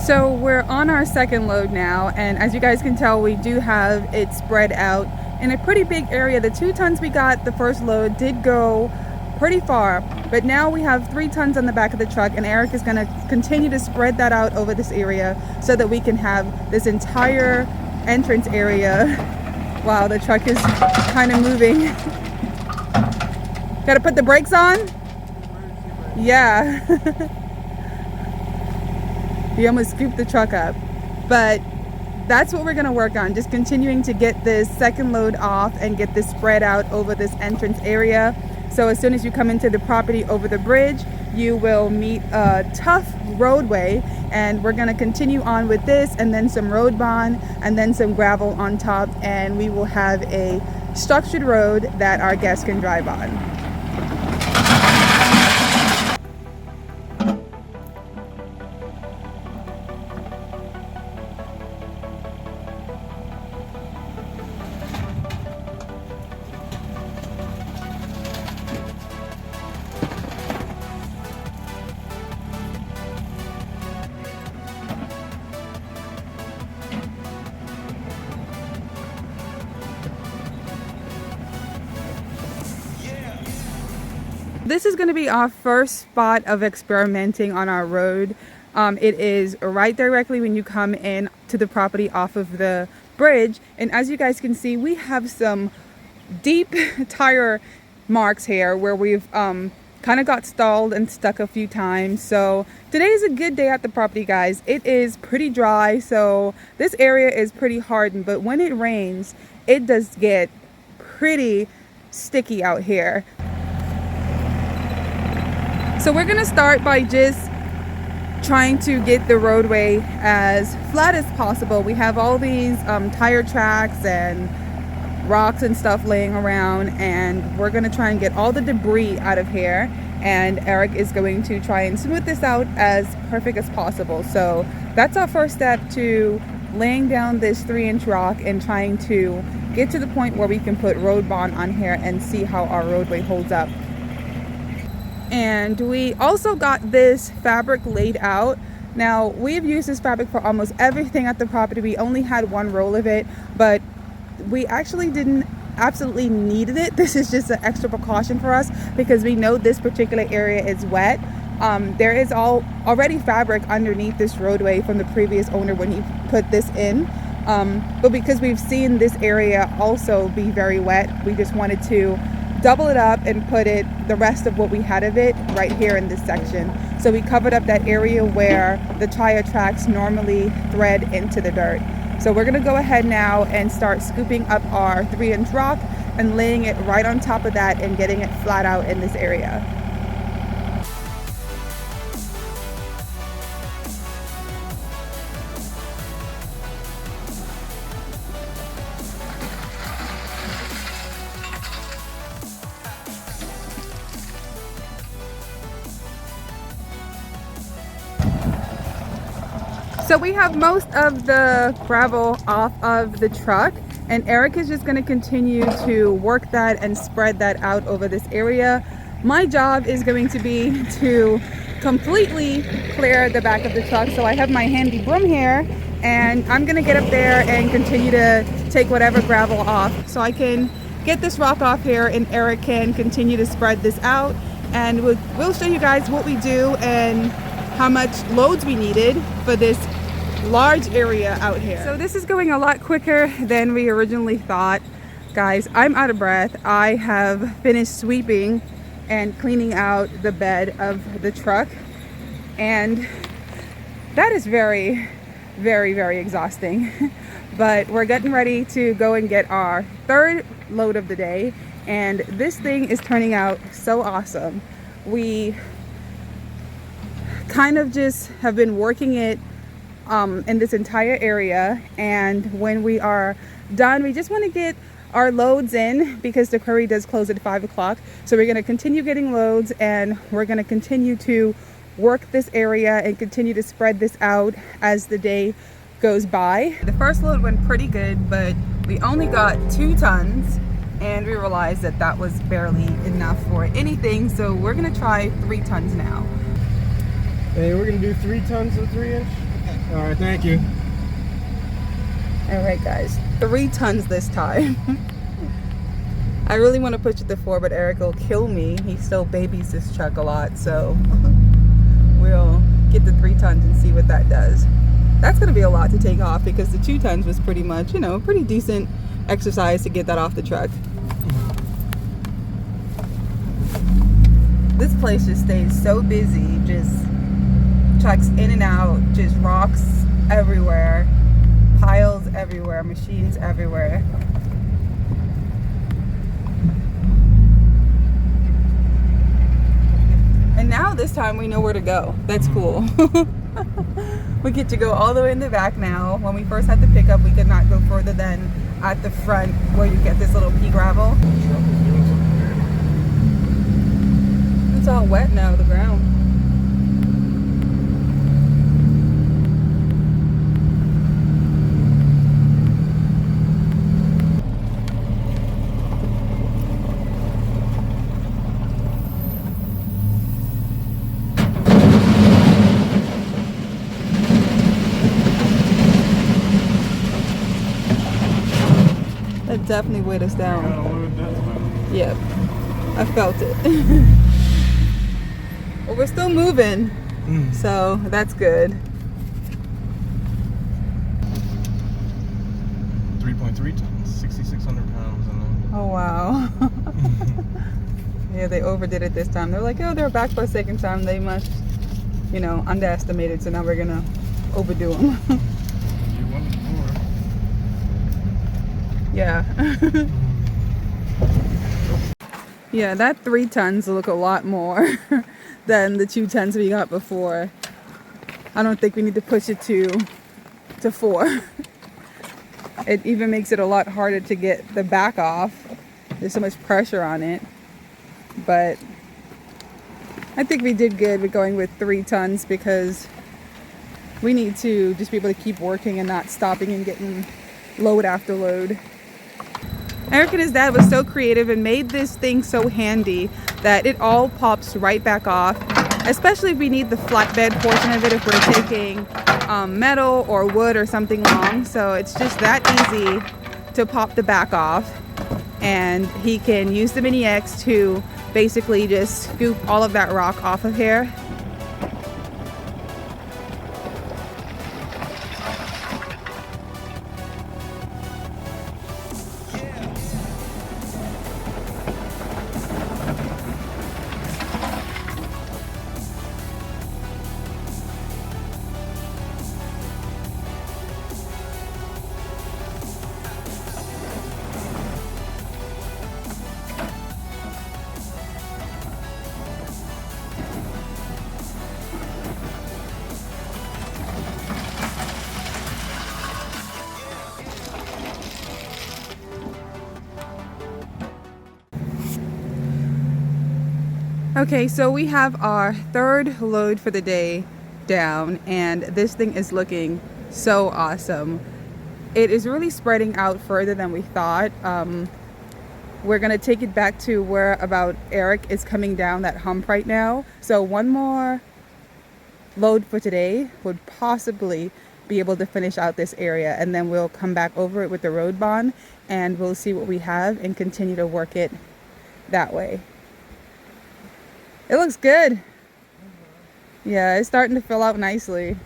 So we're on our second load now, and as you guys can tell, we do have it spread out in a pretty big area. The 2 tons we got the first load did go pretty far, but now we have 3 tons on the back of the truck, and Eric is going to continue to spread that out over this area so that we can have this entire entrance area while the truck is kind of moving. Gotta put the brakes on? Yeah. He almost scooped the truck up. But that's what we're gonna work on, just continuing to get this second load off and get this spread out over this entrance area. So as soon as you come into the property over the bridge, you will meet a tough roadway, and we're gonna continue on with this, and then some road bond, and then some gravel on top, and we will have a structured road that our guests can drive on. This is going to be our first spot of experimenting on our road. It is right directly when you come in to the property off of the bridge, and as you guys can see, we have some deep tire marks here where we've kind of got stalled and stuck a few times. So today is a good day at the property, guys. It is pretty dry, so this area is pretty hardened, but when it rains, it does get pretty sticky out here. So we're gonna start by just trying to get the roadway as flat as possible. We have all these tire tracks and rocks and stuff laying around, and we're gonna try and get all the debris out of here, and Eric is going to try and smooth this out as perfect as possible. So that's our first step to laying down this 3-inch rock and trying to get to the point where we can put road bond on here and see how our roadway holds up. And we also got this fabric laid out. Now, we've used this fabric for almost everything at the property. We only had 1 roll of it, but we actually didn't absolutely needed it. This is just an extra precaution for us because we know this particular area is wet. There is already fabric underneath this roadway from the previous owner when he put this in. But because we've seen this area also be very wet, we just wanted to double it up and put the rest of what we had of it right here in this section. So we covered up that area where the tire tracks normally thread into the dirt. So we're gonna go ahead now and start scooping up our 3-inch rock and laying it right on top of that and getting it flat out in this area. So we have most of the gravel off of the truck, and Eric is just going to continue to work that and spread that out over this area. My job is going to be to completely clear the back of the truck. So I have my handy broom here, and I'm going to get up there and continue to take whatever gravel off so I can get this rock off here, and Eric can continue to spread this out, and we'll show you guys what we do and how much loads we needed for this large area out here. So this is going a lot quicker than we originally thought. Guys, I'm out of breath. I have finished sweeping and cleaning out the bed of the truck, and that is very, very, very exhausting. But we're getting ready to go and get our 3rd load of the day, and this thing is turning out so awesome. We kind of just have been working it in this entire area, and when we are done, we just want to get our loads in because the quarry does close at 5 o'clock. So we're going to continue getting loads, and we're going to continue to work this area and continue to spread this out as the day goes by. The first load went pretty good, but we only got 2 tons, and we realized that that was barely enough for anything, so we're going to try 3 tons now. Hey, we're going to do 3 tons of 3-inch? Okay. All right, thank you. All right, guys, 3 tons this time. I really want to push it to 4, but Eric will kill me. He still babies this truck a lot, so we'll get the 3 tons and see what that does. That's going to be a lot to take off because the 2 tons was pretty much, you know, a pretty decent exercise to get that off the truck. This place just stays so busy, just trucks in and out, just rocks everywhere, piles everywhere, machines everywhere. And now this time we know where to go. That's cool. We get to go all the way in the back now. When we first had the pickup, we could not go further than at the front where you get this little pea gravel. It's all wet now, the ground. That definitely weighed us down. Yep, I felt it. Well, we're still moving, so that's good. 3.3 tons, 6,600 pounds. Oh wow. Yeah, they overdid it this time. They're like, oh, they're back for a second time. They must, you know, underestimate it. So now we're gonna overdo them. You won before. Yeah. Yeah, that 3 tons look a lot more than the 2 tons we got before. I don't think we need to push it to 4. It even makes it a lot harder to get the back off. There's so much pressure on it. But I think we did good with going with 3 tons because we need to just be able to keep working and not stopping and getting load after load. Eric and his dad was so creative and made this thing so handy that it all pops right back off, especially if we need the flatbed portion of it, if we're taking metal or wood or something long. So it's just that easy to pop the back off, and he can use the Mini X to basically just scoop all of that rock off of here. Okay, so we have our 3rd load for the day down, and this thing is looking so awesome. It is really spreading out further than we thought. We're gonna take it back to where about Eric is coming down that hump right now. So 1 more load for today would possibly be able to finish out this area, and then we'll come back over it with the road bond and we'll see what we have and continue to work it that way. It looks good. Yeah, it's starting to fill out nicely.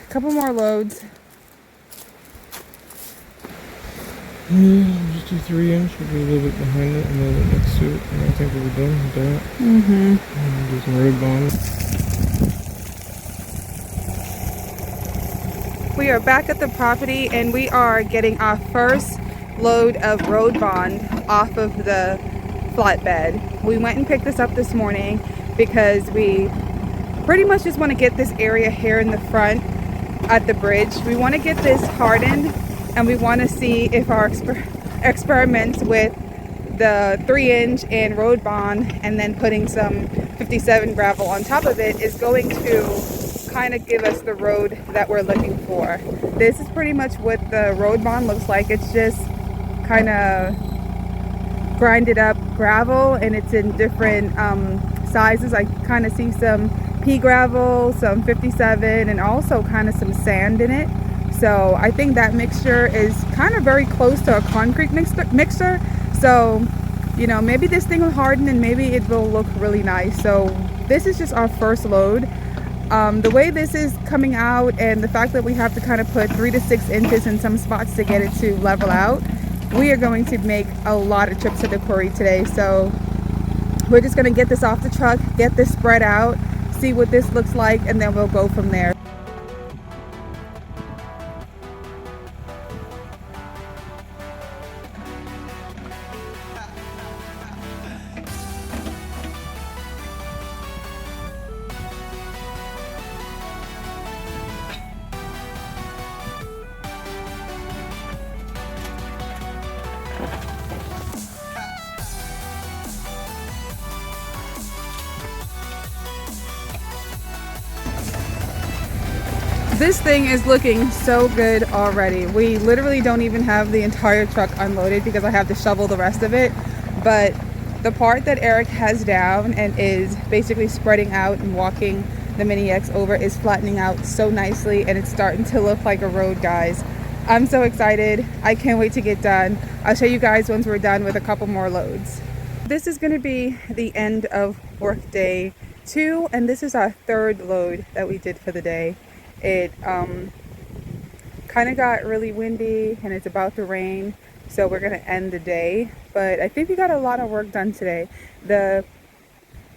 A couple more loads. Yeah, just do 3 inch. We'll be a little bit behind it and a little bit next to it. And I think we'll be done with that. And do some road bond. We are back at the property and we are getting our first load of road bond off of the flatbed. We went and picked this up this morning because we pretty much just want to get this area here in the front at the bridge. We want to get this hardened and we want to see if our experiments with the 3-inch and road bond and then putting some 57 gravel on top of it is going to kind of give us the road that we're looking for. This is pretty much what the road bond looks like. It's just kind of grinded up gravel, and it's in different sizes. I kind of see some pea gravel, some 57, and also kind of some sand in it. So I think that mixture is kind of very close to a concrete mixture. So, you know, maybe this thing will harden and maybe it will look really nice. So this is just our first load. The way this is coming out and the fact that we have to kind of put 3 to 6 inches in some spots to get it to level out, we are going to make a lot of trips to the quarry today. So we're just going to get this off the truck, get this spread out, see what this looks like, and then we'll go from there. This thing is looking so good already. We literally don't even have the entire truck unloaded because I have to shovel the rest of it. But the part that Eric has down and is basically spreading out and walking the Mini X over is flattening out so nicely, and it's starting to look like a road, guys. I'm so excited. I can't wait to get done. I'll show you guys once we're done with a couple more loads. This is going to be the end of work day 2, and this is our 3rd load that we did for the day. It kind of got really windy and it's about to rain, so we're gonna end the day, but I think we got a lot of work done today. The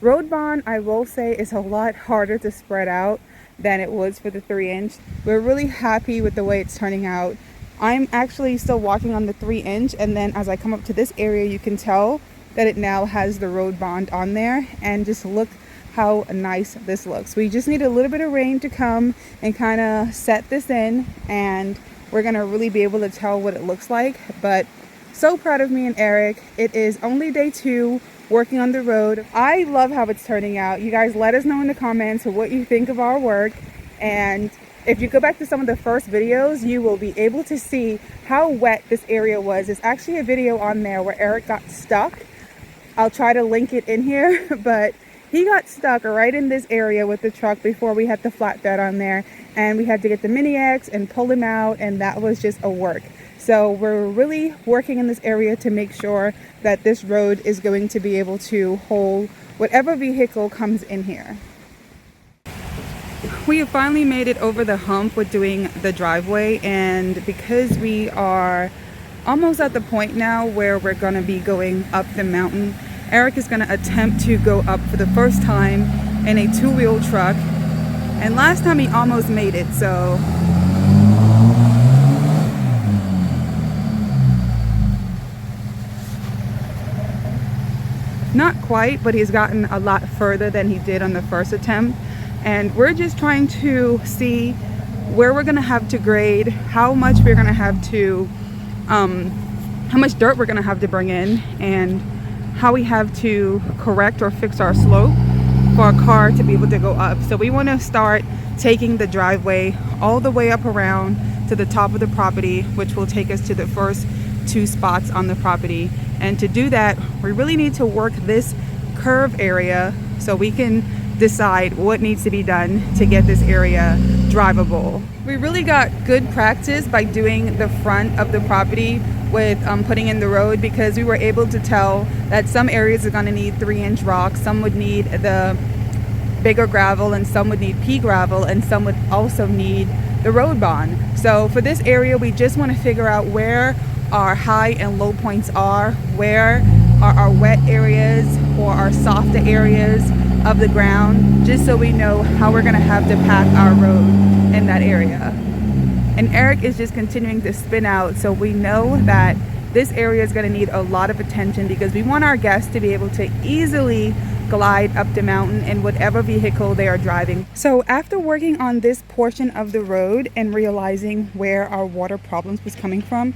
road bond, I will say, is a lot harder to spread out than it was for the 3-inch. We're really happy with the way it's turning out. I'm actually still walking on the 3-inch, and then as I come up to this area, you can tell that it now has the road bond on there, and just look how nice this looks. We just need a little bit of rain to come and kind of set this in, and we're gonna really be able to tell what it looks like. But so proud of me and Eric. It is only day 2 working on the road. I love how it's turning out. You guys let us know in the comments what you think of our work, and if you go back to some of the first videos, you will be able to see how wet this area was. There's actually a video on there where Eric got stuck. I'll try to link it in here, but he got stuck right in this area with the truck before we had the flatbed on there, and we had to get the Mini X and pull him out, and that was just a work. So we're really working in this area to make sure that this road is going to be able to hold whatever vehicle comes in here. We have finally made it over the hump with doing the driveway, and because we are almost at the point now where we're going to be going up the mountain, Eric is going to attempt to go up for the first time in a 2-wheel truck, and last time he almost made it, so not quite, but he's gotten a lot further than he did on the first attempt. And we're just trying to see where we're going to have to grade, how much we're going to have to how much dirt we're going to have to bring in, and how we have to correct or fix our slope for a car to be able to go up. So we want to start taking the driveway all the way up around to the top of the property, which will take us to the first 2 spots on the property. And to do that, we really need to work this curve area so we can decide what needs to be done to get this area drivable. We really got good practice by doing the front of the property with putting in the road, because we were able to tell that some areas are going to need 3-inch rock, some would need the bigger gravel, and some would need pea gravel, and some would also need the road bond. So for this area, we just want to figure out where our high and low points are, where are our wet areas or our softer areas of the ground, just so we know how we're going to have to pack our road in that area. And Eric is just continuing to spin out, so we know that this area is going to need a lot of attention, because we want our guests to be able to easily glide up the mountain in whatever vehicle they are driving. So after working on this portion of the road and realizing where our water problems was coming from,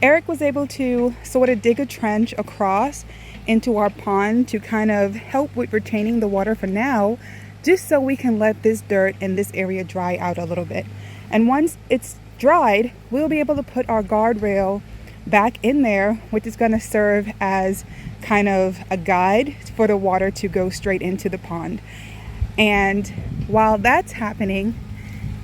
Eric was able to sort of dig a trench across into our pond to kind of help with retaining the water for now, just so we can let this dirt in this area dry out a little bit. And once it's dried, we'll be able to put our guardrail back in there, which is going to serve as kind of a guide for the water to go straight into the pond. And while that's happening,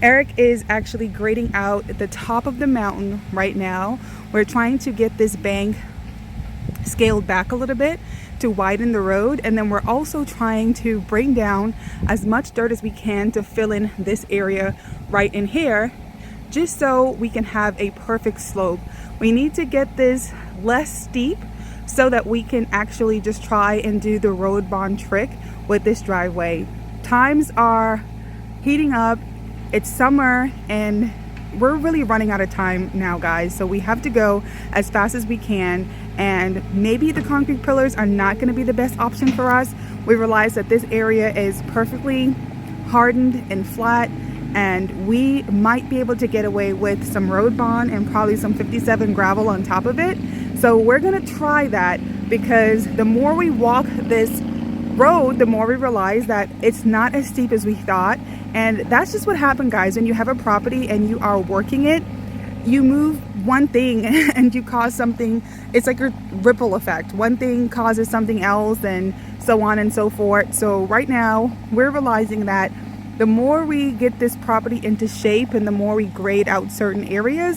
Eric is actually grading out the top of the mountain right now. We're trying to get this bank scaled back a little bit to widen the road, and then we're also trying to bring down as much dirt as we can to fill in this area right in here, just so we can have a perfect slope. We need to get this less steep so that we can actually just try and do the road bond trick with this driveway. Times are heating up, it's summer, and we're really running out of time now, guys, so we have to go as fast as we can. And maybe the concrete pillars are not going to be the best option for us. We realize that this area is perfectly hardened and flat, and we might be able to get away with some road bond and probably some 57 gravel on top of it. So we're going to try that, because the more we walk this road, the more we realize that it's not as steep as we thought. And that's just what happened, guys. When you have a property and you are working it, you move one thing and you cause something. It's like a ripple effect. One thing causes something else, and so on and so forth. So right now we're realizing that the more we get this property into shape and the more we grade out certain areas,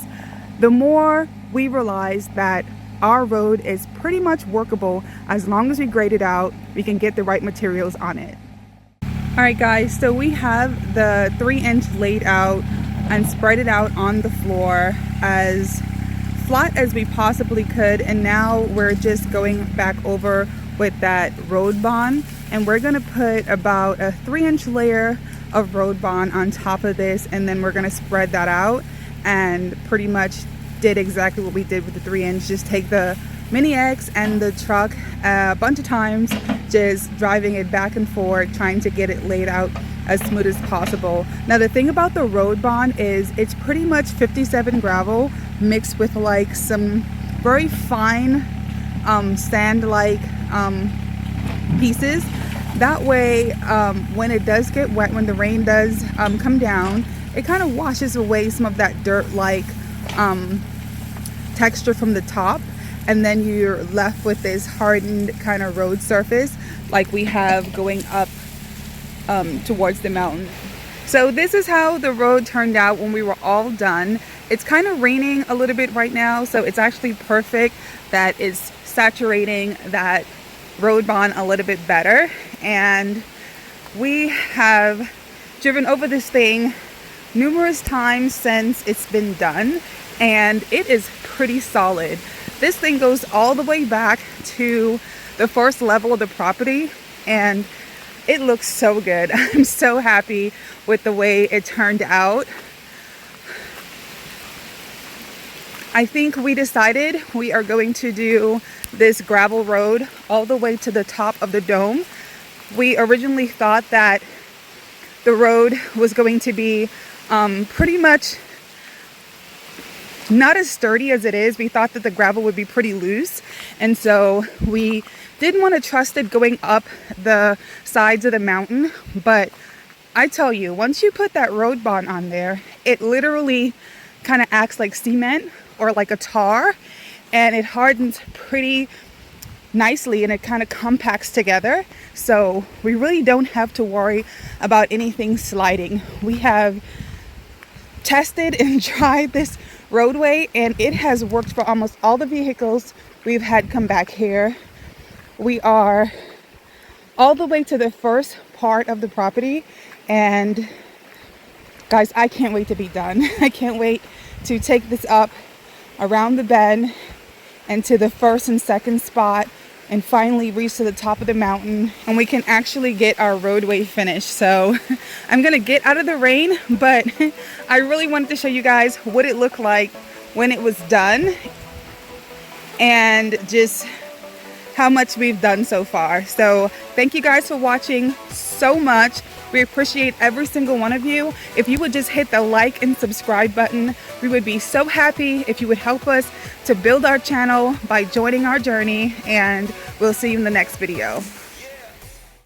the more we realize that our road is pretty much workable. As long as we grade it out, we can get the right materials on it. All right, guys, so we have the 3-inch laid out and spread it out on the floor as flat as we possibly could, and now we're just going back over with that road bond, and we're going to put about a 3-inch layer of road bond on top of this, and then we're going to spread that out, and pretty much did exactly what we did with the 3-inch. Just take the Mini X and the truck a bunch of times, just driving it back and forth, trying to get it laid out as smooth as possible. Now the thing about the road bond is it's pretty much 57 gravel mixed with like some very fine sand like pieces. That way when it does get wet, when the rain does come down, it kind of washes away some of that dirt like texture from the top, and then you're left with this hardened kind of road surface like we have going up towards the mountain. So this is how the road turned out when we were all done. It's kind of raining a little bit right now, so it's actually perfect that it's saturating that road bond a little bit better. And we have driven over this thing numerous times since it's been done, and it is pretty solid. This thing goes all the way back to the first level of the property, and it looks so good. I'm so happy with the way it turned out. I think we decided we are going to do this gravel road all the way to the top of the dome. We originally thought that the road was going to be pretty much not as sturdy as it is. We thought that the gravel would be pretty loose, and so we didn't want to trust it going up the sides of the mountain. But I tell you, once you put that road bond on there, it literally kind of acts like cement or like a tar, and it hardens pretty nicely and it kind of compacts together. So we really don't have to worry about anything sliding. We have tested and tried this roadway, and it has worked for almost all the vehicles we've had come back here. We are all the way to the first part of the property, and guys, I can't wait to be done. I can't wait to take this up around the bend and to the first and second spot, and finally reach to the top of the mountain, and we can actually get our roadway finished. So I'm gonna get out of the rain, but I really wanted to show you guys what it looked like when it was done and just how much we've done so far. So thank you guys for watching so much. We appreciate every single one of you. If you would just hit the like and subscribe button, we would be so happy if you would help us to build our channel by joining our journey, and we'll see you in the next video.